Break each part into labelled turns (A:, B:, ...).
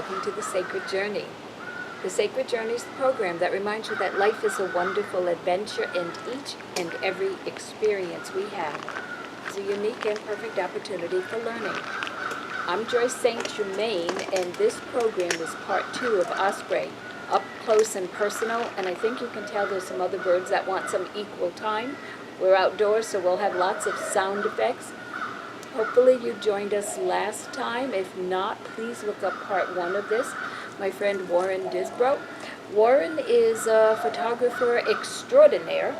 A: welcome to The Sacred Journey. The Sacred Journey is the program that reminds you that life is a wonderful adventure and each and every experience we have is a unique and perfect opportunity for learning. I'm Joyce St. Germain, and this program is part 2 of Osprey, up close and personal, and I think you can tell there's some other birds that want some equal time. We're outdoors, so we'll have lots of sound effects. Hopefully you joined us last time. If not, please look up part 1 of this. My friend Warren Disbrow. Warren is a photographer extraordinaire,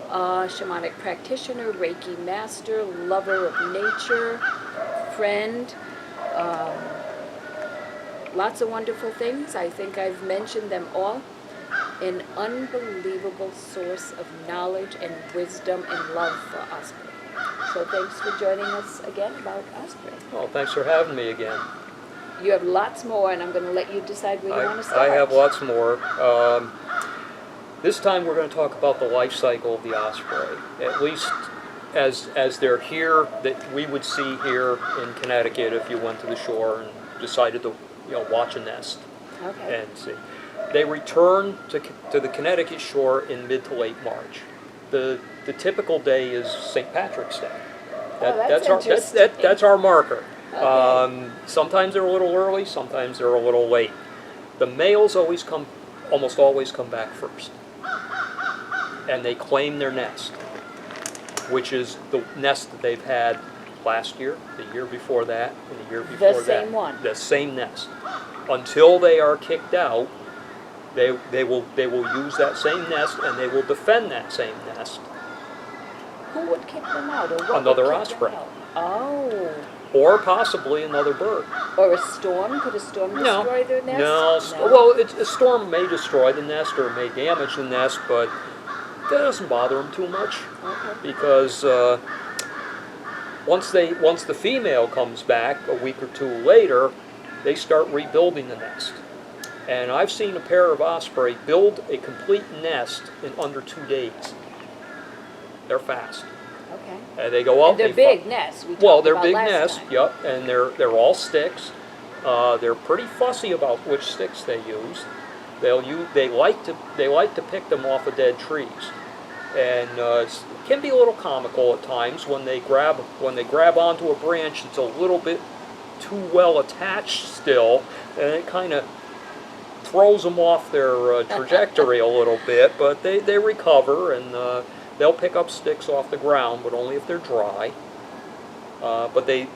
A: a shamanic practitioner, Reiki master, lover of nature, friend, lots of wonderful things. I think I've mentioned them all. An unbelievable source of knowledge and wisdom and love for Osprey. So thanks for joining us again about Osprey.
B: Well, thanks for having me again.
A: You have lots more, and I'm going to let you decide where you want to start.
B: I have lots more. This time we're going to talk about the life cycle of the osprey, at least as they're here, that we would see here in Connecticut if you went to the shore and decided to watch a nest.
A: Okay.
B: And see. They return to the Connecticut shore in mid to late March. The typical day is St. Patrick's Day. That's our marker.
A: Okay.
B: Sometimes they're a little early, sometimes they're a little late. The males almost always come back first, and they claim their nest, which is the nest that they've had last year, the year before that, and the year before that.
A: The same one.
B: The same nest. Until they are kicked out, they will use that same nest, and they will defend that same nest.
A: Who would kick them out? Or what
B: Another
A: would kick
B: osprey.
A: them out? Oh.
B: Or possibly another bird.
A: Or a storm? Could a storm destroy their nest?
B: No. Well, a storm may destroy the nest or may damage the nest, but that doesn't bother them too much.
A: Okay.
B: Because once the female comes back a week or 2 later, they start rebuilding the nest. And I've seen a pair of osprey build a complete nest in under 2 days. They're fast.
A: Okay.
B: And they go out.
A: And they're big nests.
B: They're big nests. Yep, and they're all sticks. They're pretty fussy about which sticks they use. They like to pick them off of dead trees, and it can be a little comical at times when they grab onto a branch that's a little bit too well attached still, and it kind of throws them off their trajectory a little bit. But they recover, and they'll pick up sticks off the ground, but only if they're dry. But they,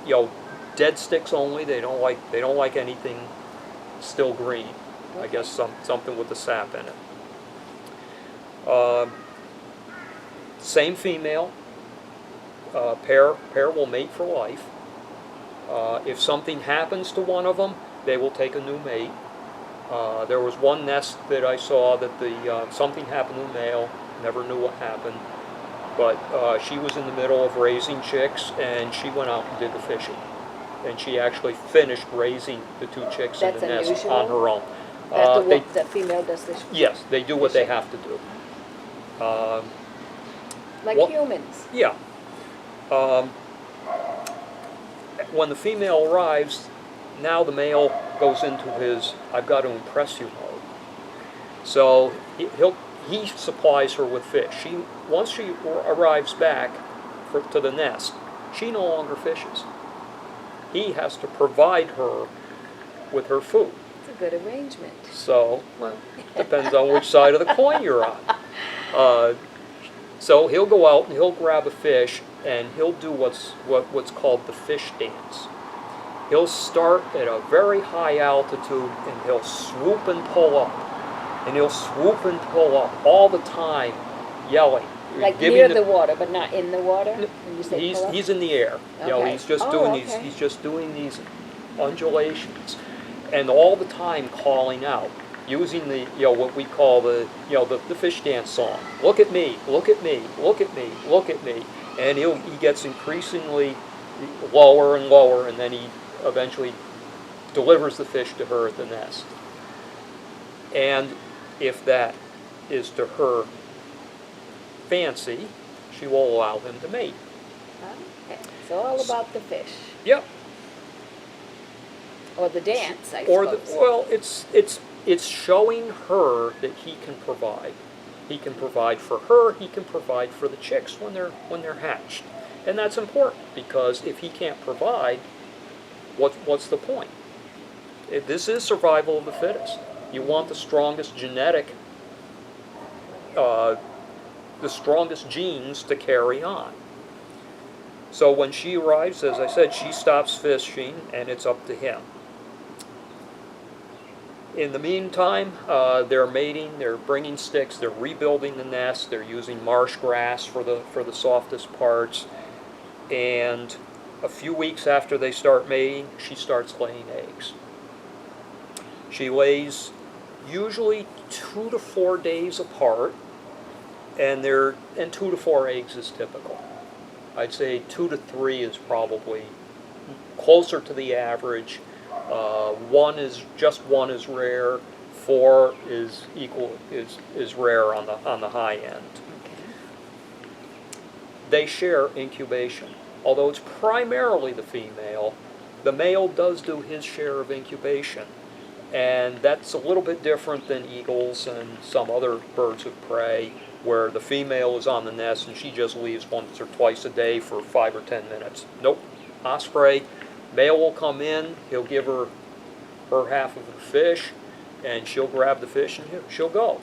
B: dead sticks only. They don't like anything still green. Okay. I guess something with the sap in it. Same female. Pair will mate for life. If something happens to one of them, they will take a new mate. There was one nest that I saw that something happened to the male. Never knew what happened, but she was in the middle of raising chicks, and she went out and did the fishing, and she actually finished raising the 2 chicks in the nest on her own.
A: That female does this?
B: Yes, they do what they have to do.
A: Like humans?
B: Yeah. When the female arrives, now the male goes into his "I've got to impress you" mode. So he supplies her with fish. Once she arrives back to the nest, she no longer fishes. He has to provide her with her food.
A: It's a good arrangement.
B: So, depends on which side of the coin you're on. So he'll go out and he'll grab a fish, and he'll do what's called the fish dance. He'll start at a very high altitude, and he'll swoop and pull up. And he'll swoop and pull up all the time, yelling.
A: Like near the water, but not in the water? When you say pull up?
B: He's in the air.
A: Okay.
B: He's just doing these undulations, and all the time calling out, using the what we call the fish dance song. Look at me, look at me, look at me, look at me. And he gets increasingly lower and lower, and then he eventually delivers the fish to her at the nest. And if that is to her fancy, she will allow him to mate.
A: Okay. It's all about the fish.
B: Yep.
A: Or the dance, I
B: Or
A: suppose.
B: well, it's showing her that he can provide. He can provide for her. He can provide for the chicks when they're hatched, and that's important because if he can't provide, what's the point? This is survival of the fittest. You want the strongest the strongest genes to carry on. So when she arrives, as I said, she stops fishing, and it's up to him. In the meantime, they're mating, they're bringing sticks, they're rebuilding the nest, they're using marsh grass for the softest parts, and a few weeks after they start mating, she starts laying eggs. She lays usually 2 to 4 days apart, and 2 to 4 eggs is typical. I'd say 2 to 3 is probably closer to the average. One is rare. 4 is rare on the high end. They share incubation. Although it's primarily the female, the male does do his share of incubation. And that's a little bit different than eagles and some other birds of prey, where the female is on the nest and she just leaves once or twice a day for 5 or 10 minutes. Nope. Osprey, male will come in, he'll give her half of the fish, and she'll grab the fish and she'll go.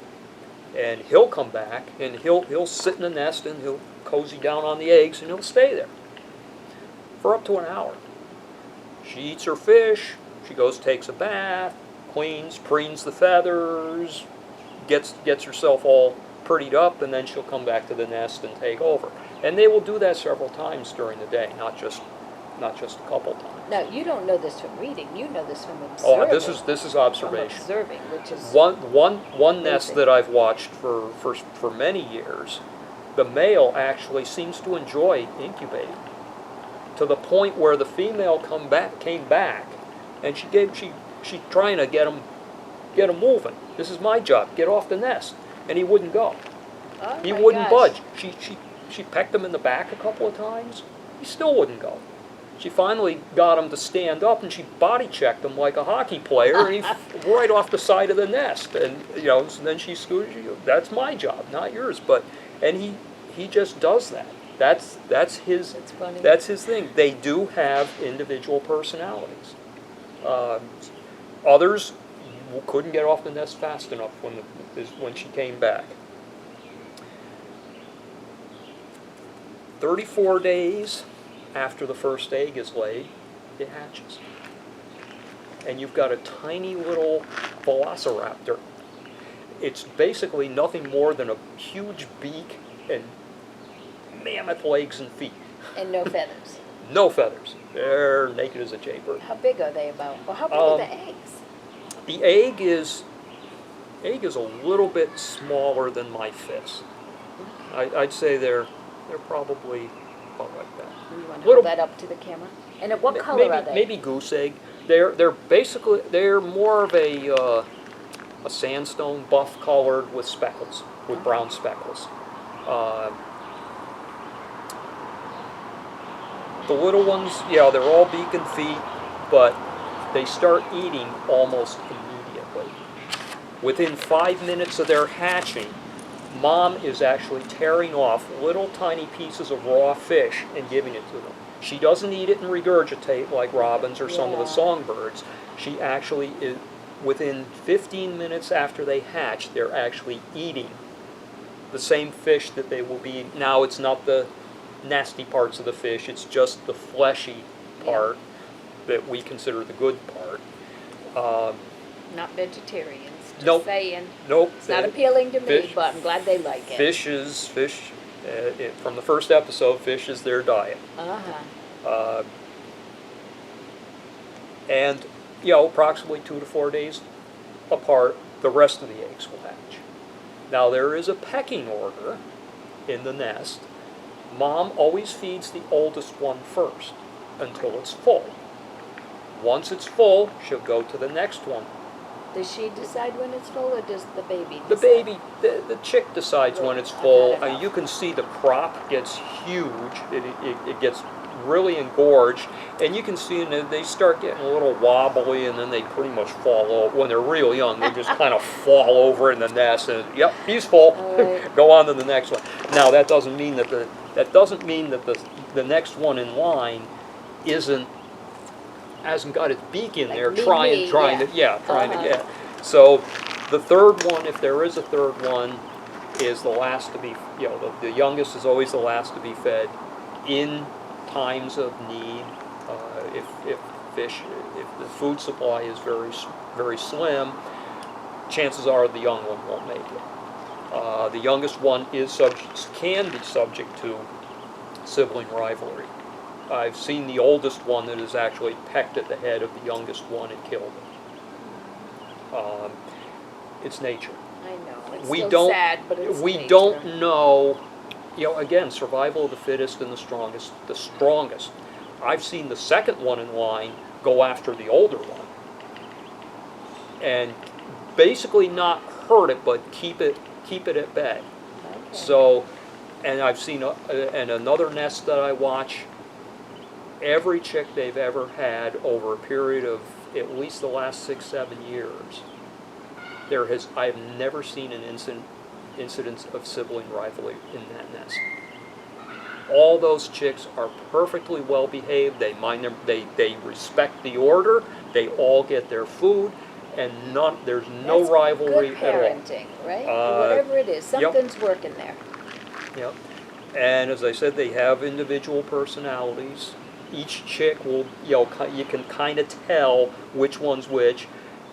B: And he'll come back and he'll sit in the nest and he'll cozy down on the eggs and he'll stay there for up to an hour. She eats her fish, she goes, takes a bath, cleans, preens the feathers, gets herself all prettied up, and then she'll come back to the nest and take over. And they will do that several times during the day, not just a couple times.
A: Now, you don't know this from reading, you know this from observing.
B: Oh, this is observation.
A: From observing, which is
B: one nest that I've watched for many years, the male actually seems to enjoy incubating, to the point where the female came back, and she's trying to get him moving. This is my job. Get off the nest, and he wouldn't go.
A: Oh
B: He
A: my
B: wouldn't
A: gosh.
B: budge. She pecked him in the back a couple of times. He still wouldn't go. She finally got him to stand up, and she body checked him like a hockey player, and he right off the side of the nest. And so then she scooted. That's my job, not yours. And he just does that. That's his.
A: That's funny.
B: That's his thing. They do have individual personalities. Others couldn't get off the nest fast enough when she came back. 34 days after the first egg is laid, it hatches. And you've got a tiny little velociraptor. It's basically nothing more than a huge beak and mammoth legs and feet.
A: And no feathers.
B: No feathers. They're naked as a jaybird.
A: How big are they about? Or how big are the eggs?
B: The egg is a little bit smaller than my fist. I'd say they're probably about like that.
A: You want to
B: Little-
A: hold that up to the camera? And what color
B: maybe,
A: are they?
B: Maybe goose egg. They're more of a sandstone buff colored with speckles, with brown speckles. The little ones, yeah, they're all beak and feet, but they start eating almost immediately. Within 5 minutes of their hatching, Mom is actually tearing off little tiny pieces of raw fish and giving it to them. She doesn't eat it and regurgitate like robins or some of the
A: Yeah.
B: songbirds. She actually is, within 15 minutes after they hatch, they're actually eating the same fish that they will be eating. Now it's not the nasty parts of the fish, it's just the fleshy part that we consider the good part.
A: Not vegetarians. Just
B: Nope.
A: saying.
B: Nope.
A: It's not appealing to me,
B: fish-
A: but I'm glad they like it.
B: Fish, from the first episode, fish is their diet.
A: Uh-huh.
B: And, approximately 2 to 4 days apart, the rest of the eggs will hatch. Now, there is a pecking order in the nest. Mom always feeds the oldest one first until it's full. Once it's full, she'll go to the next one.
A: Does she decide when it's full, or does the baby
B: The
A: decide?
B: baby, the chick decides when it's
A: I've
B: full.
A: had enough.
B: You can see the crop gets huge. It gets really engorged, and you can see they start getting a little wobbly, and then they pretty much fall over. When they're real young, they just kind of fall over in the nest, and yep, he's full.
A: Right.
B: Go on to the next one. Now that doesn't mean that the next one in line hasn't got its beak in
A: Like
B: there
A: me,
B: trying
A: yeah.
B: to get. So the third one, if there is a third one, is the last to be, the youngest is always the last to be fed in times of need. If the food supply is very slim, chances are the young one won't make it. The youngest one can be subject to sibling rivalry. I've seen the oldest one that has actually pecked at the head of the youngest one and killed him. It's nature.
A: I know, it's
B: We
A: still
B: don't-
A: sad, but it's
B: We
A: nature.
B: don't know, again, survival of the fittest and the strongest. I've seen the second one in line go after the older one and basically not hurt it, but keep it at bay.
A: Okay.
B: So, and I've seen, and another nest that I watch, every chick they've ever had over a period of at least the last 6-7 years, I've never seen an incidence of sibling rivalry in that nest. All those chicks are perfectly well behaved. They mind they respect the order. They all get their food, and there's no
A: That's
B: rivalry
A: good
B: at all.
A: parenting, right? Whatever it is,
B: yep.
A: something's working there.
B: Yep. And as I said, they have individual personalities. Each chick will, you can kind of tell which one's which.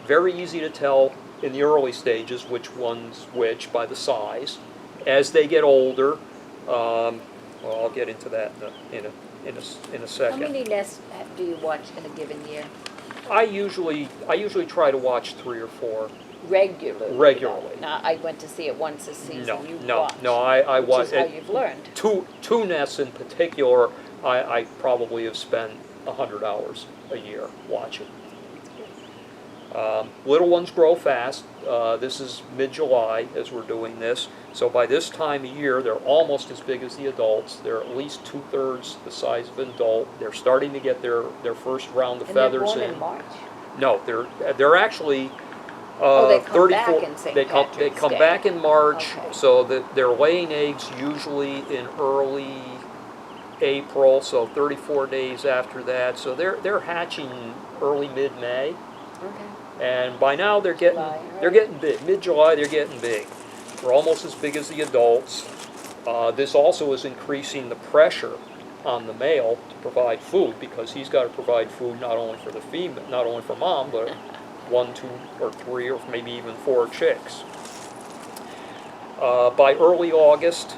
B: Very easy to tell in the early stages which one's which by the size. As they get older, well, I'll get into that in a second.
A: How many nests do you watch in a given year?
B: I usually try to watch 3 or 4.
A: Regularly.
B: Regularly.
A: Now, I went to see it once a season. You watch.
B: I
A: which
B: watch.
A: is how you've learned.
B: Two nests in particular, I probably have spent 100 hours a year watching. Little ones grow fast. This is mid-July as we're doing this. So by this time of year, they're almost as big as the adults. They're at least 2/3 the size of an adult. They're starting to get their first round of feathers
A: they're born in March?
B: No, they're actually
A: they come
B: 34.
A: back in St.
B: They
A: Patrick's
B: come
A: Day.
B: back in March,
A: Okay.
B: so that they're laying eggs usually in early April, so 34 days after that. So they're hatching early mid-May.
A: Okay.
B: And by now they're getting big. Mid-July they're getting big. They're almost as big as the adults. This also is increasing the pressure on the male to provide food, because he's got to provide food not only for the female, not only for mom, but 1, 2, or 3, or maybe even 4 chicks. By early August,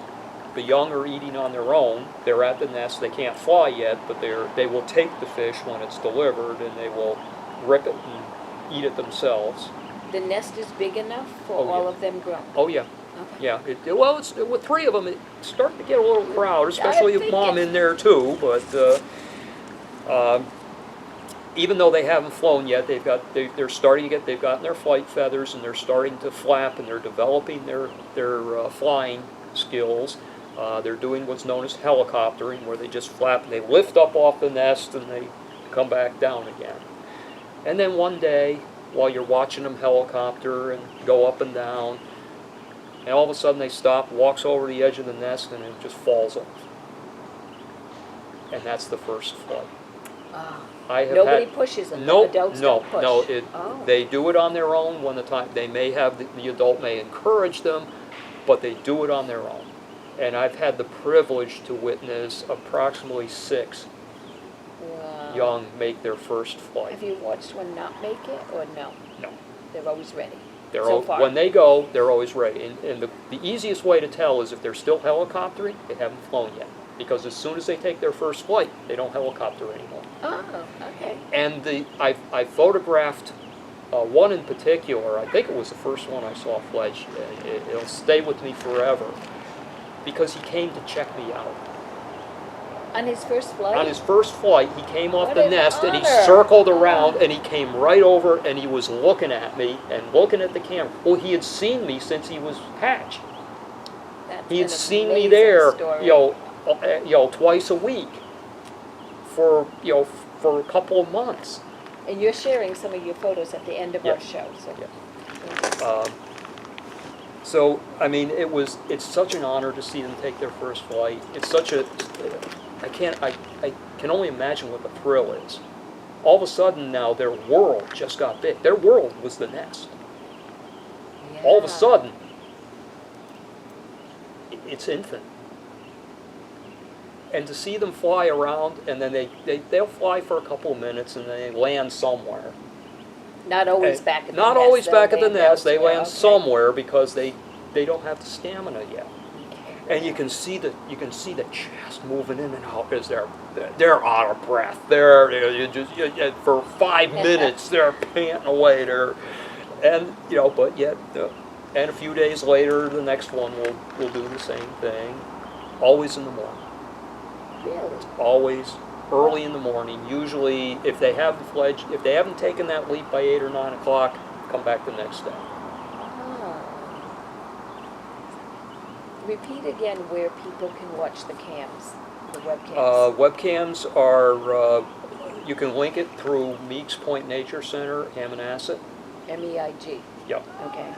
B: the young are eating on their own. They're at the nest. They can't fly yet, but they will take the fish when it's delivered, and they will rip it and eat it themselves.
A: The nest is big enough for
B: Oh,
A: all
B: yeah.
A: of them grown?
B: Oh yeah,
A: Okay.
B: yeah. It's with 3 of them, it's starting to get a little crowded, especially
A: I'm
B: if mom
A: thinking.
B: in there too. But even though they haven't flown yet, they're starting to get. They've gotten their flight feathers, and they're starting to flap, and they're developing their flying skills. They're doing what's known as helicoptering, where they just flap and they lift up off the nest and they come back down again. And then one day, while you're watching them helicopter and go up and down, and all of a sudden they stop, walks over the edge of the nest, and it just falls off. And that's the first flight.
A: Ah.
B: I have
A: Nobody
B: had,
A: pushes them?
B: no,
A: Adults
B: no,
A: don't push?
B: no.
A: Oh.
B: They do it on their own when the time. They may have the adult may encourage them, but they do it on their own. And I've had the privilege to witness approximately 6
A: Wow.
B: young make their first flight.
A: Have you watched one not make it, or no?
B: No.
A: They're always ready?
B: They're
A: So far.
B: when they go, they're always ready. And the easiest way to tell is if they're still helicoptering, they haven't flown yet. Because as soon as they take their first flight, they don't helicopter anymore.
A: Oh, okay.
B: And I photographed one in particular. I think it was the first one I saw fledged. It'll stay with me forever, because he came to check me out.
A: On his first flight?
B: On his first flight, he came off
A: What
B: the
A: an
B: nest and he
A: honor.
B: circled around and he came right over and he was looking at me and looking at the camera. Well, he had seen me since he was hatched.
A: That's
B: He had
A: an
B: seen me
A: amazing
B: there,
A: story.
B: twice a week. for, you know, for a couple of months.
A: And you're sharing some of your photos at the end of
B: Yeah.
A: our show, so.
B: Yeah. So, I mean, it's such an honor to see them take their first flight. It's such a, I can only imagine what the thrill is. All of a sudden now their world just got big. Their world was the nest. All of a
A: Yeah.
B: sudden, it's infinite. And to see them fly around, and then they'll fly for a couple of minutes, and then they land somewhere.
A: Not always
B: And
A: back at the nest.
B: not always
A: they'll
B: back at the
A: land
B: nest. They
A: elsewhere,
B: land
A: okay.
B: somewhere because they don't have the stamina yet. And you can see the chest moving in and out as they're out of breath. For 5 minutes they're panting away. But yet, and a few days later, the next one will do the same thing. Always in the morning.
A: Really?
B: Always early in the morning. Usually, if they haven't taken that leap by 8 or 9 o'clock, come back the next day.
A: Repeat again where people can watch the cams, the webcams.
B: Webcams are, you can link it through Meeks Point Nature Center, Hammonasset.
A: MEIG.
B: Yep.
A: Okay.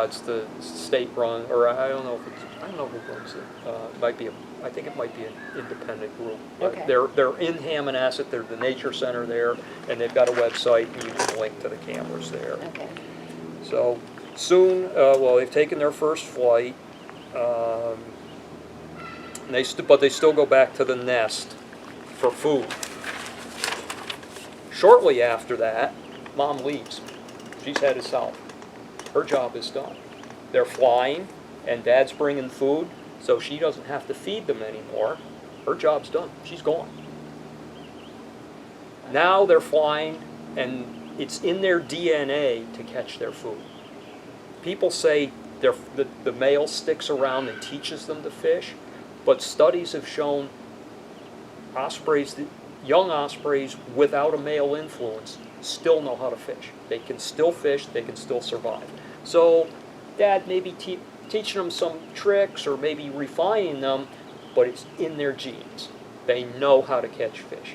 B: It's the state-run, or I don't know who runs it. I think it might be an independent group.
A: Okay.
B: They're in Hammonasset. They're the nature center there, and they've got a website, and you can link to the cameras there.
A: Okay.
B: So soon, they've taken their first flight. But they still go back to the nest for food. Shortly after that, Mom leaves. She's headed south. Her job is done. They're flying, and Dad's bringing food, so she doesn't have to feed them anymore. Her job's done. She's gone. Now they're flying, and it's in their DNA to catch their food. People say the male sticks around and teaches them to fish, but studies have shown young ospreys without a male influence still know how to fish. They can still fish, they can still survive. So Dad may be teaching them some tricks or maybe refining them, but it's in their genes. They know how to catch fish.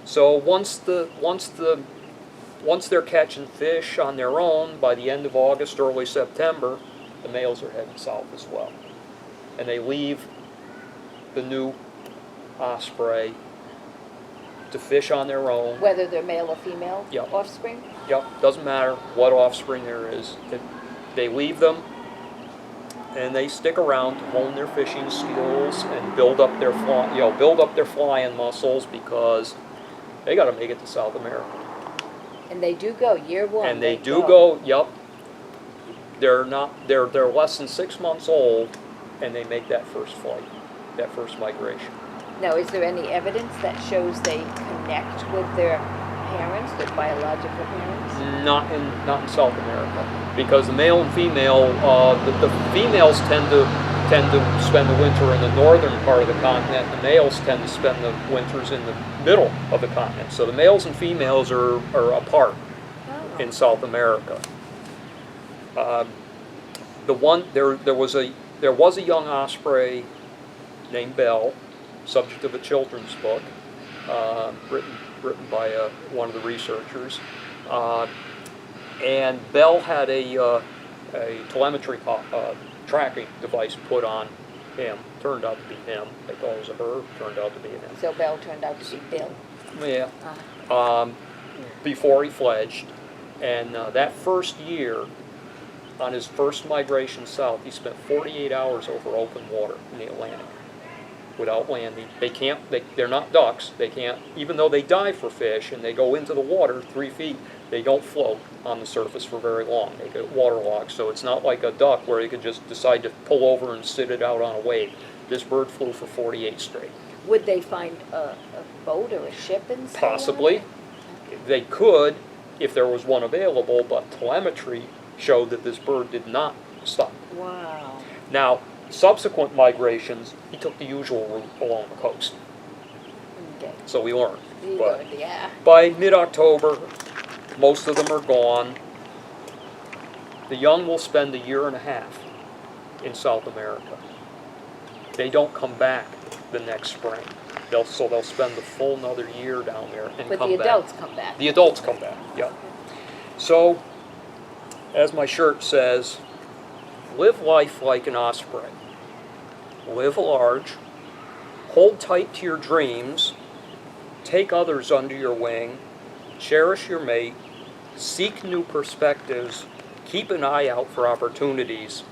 B: So once they're catching fish on their own, by the end of August, early September, the males are heading south as well. And they leave the new osprey to fish on their own.
A: Whether they're male or female
B: Yep.
A: offspring?
B: Yep, doesn't matter what offspring there is. They leave them, and they stick around to hone their fishing skills and build up their flying muscles, because they got to make it to South America.
A: And they do go year one.
B: And they do go. Yep. They're less than 6 months old, and they make that first flight, that first migration.
A: Now, is there any evidence that shows they connect with their parents, their biological parents?
B: Not in South America, because the male and female, the females tend to spend the winter in the northern part of the continent. The males tend to spend the winters in the middle of the continent. So the males and females are apart in South America. There was a young osprey named Belle, subject of a children's book, written by one of the researchers, and Belle had a telemetry tracking device put on him. Turned out to be him. They thought it was a her. Turned out to be him.
A: So Belle turned out to be Bill.
B: Yeah. Before he fledged, and that first year, on his first migration south, he spent 48 hours over open water in the Atlantic without landing. They're not ducks. They can't, even though they dive for fish and they go into the water 3 feet, they don't float on the surface for very long. They get waterlogged. So it's not like a duck where you could just decide to pull over and sit it out on a wave. This bird flew for 48 straight.
A: Would they find a boat or a ship and stay on
B: Possibly.
A: it?
B: They could if there was one available, but telemetry showed that this bird did not stop.
A: Wow.
B: Now, subsequent migrations, he took the usual route along the coast.
A: Okay.
B: So we learned.
A: Good, yeah.
B: By mid-October, most of them are gone. The young will spend 1.5 years in South America. They don't come back the next spring. So they'll spend the full another year down there and
A: But
B: come
A: the
B: back.
A: adults come back.
B: The adults come back, yeah. So, as my shirt says, live life like an osprey. Live large, hold tight to your dreams, take others under your wing, cherish your mate, seek new perspectives, keep an eye out for opportunities,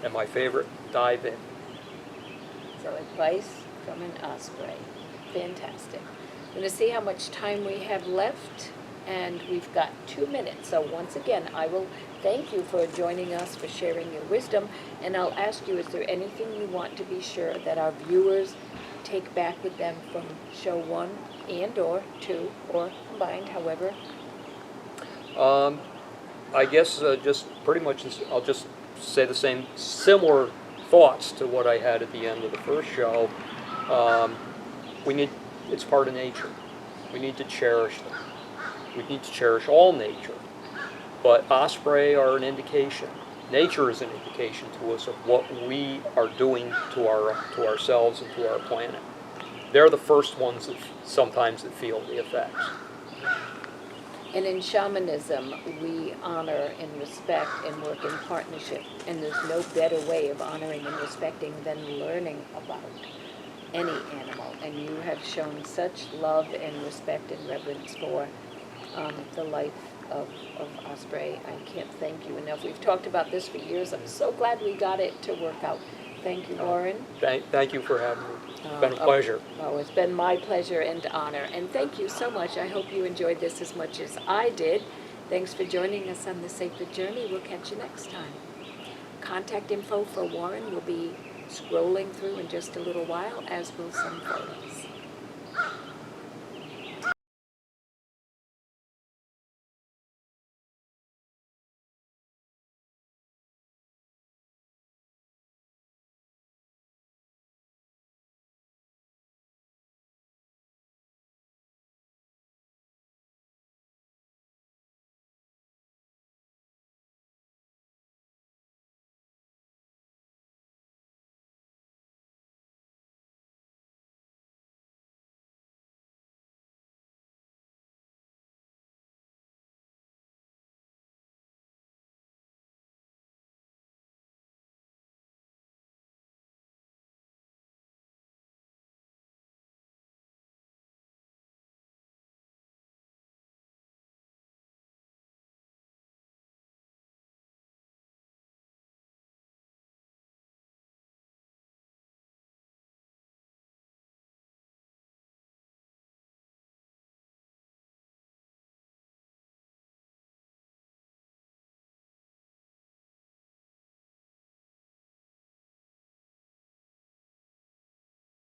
B: and my favorite, dive in.
A: So advice from an osprey. Fantastic. I'm going to see how much time we have left, and we've got 2 minutes. So once again, I will thank you for joining us, for sharing your wisdom, and I'll ask you, is there anything you want to be sure that our viewers take back with them from show 1 and or 2, or combined, however?
B: I guess just pretty much, I'll just say the same, similar thoughts to what I had at the end of the first show. It's part of nature. We need to cherish them. We need to cherish all nature. But osprey are an indication. Nature is an indication to us of what we are doing to ourselves and to our planet. They're the first ones that sometimes that feel the effects.
A: And in shamanism, we honor and respect and work in partnership. And there's no better way of honoring and respecting than learning about any animal. And you have shown such love and respect and reverence for the life of Osprey. I can't thank you enough. We've talked about this for years. I'm so glad we got it to work out. Thank you, Warren.
B: Thank you for having me. It's been a pleasure.
A: Oh, it's been my pleasure and honor. And thank you so much. I hope you enjoyed this as much as I did. Thanks for joining us on the Sacred Journey. We'll catch you next time. Contact info for Warren will be scrolling through in just a little while, as will some photos.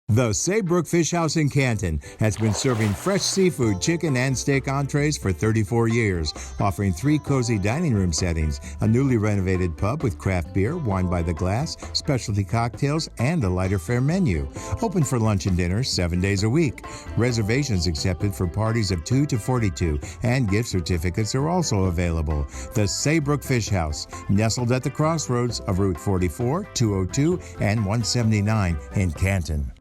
C: The Saybrook Fish House in Canton has been serving fresh seafood, chicken, and steak entrees for 34 years, offering 3 cozy dining room settings, a newly renovated pub with craft beer, wine by the glass, specialty cocktails, and a lighter fare menu. Open for lunch and dinner 7 days a week. Reservations accepted for parties of 2 to 42, and gift certificates are also available. The Saybrook Fish House, nestled at the crossroads of Route 44, 202, and 179 in Canton.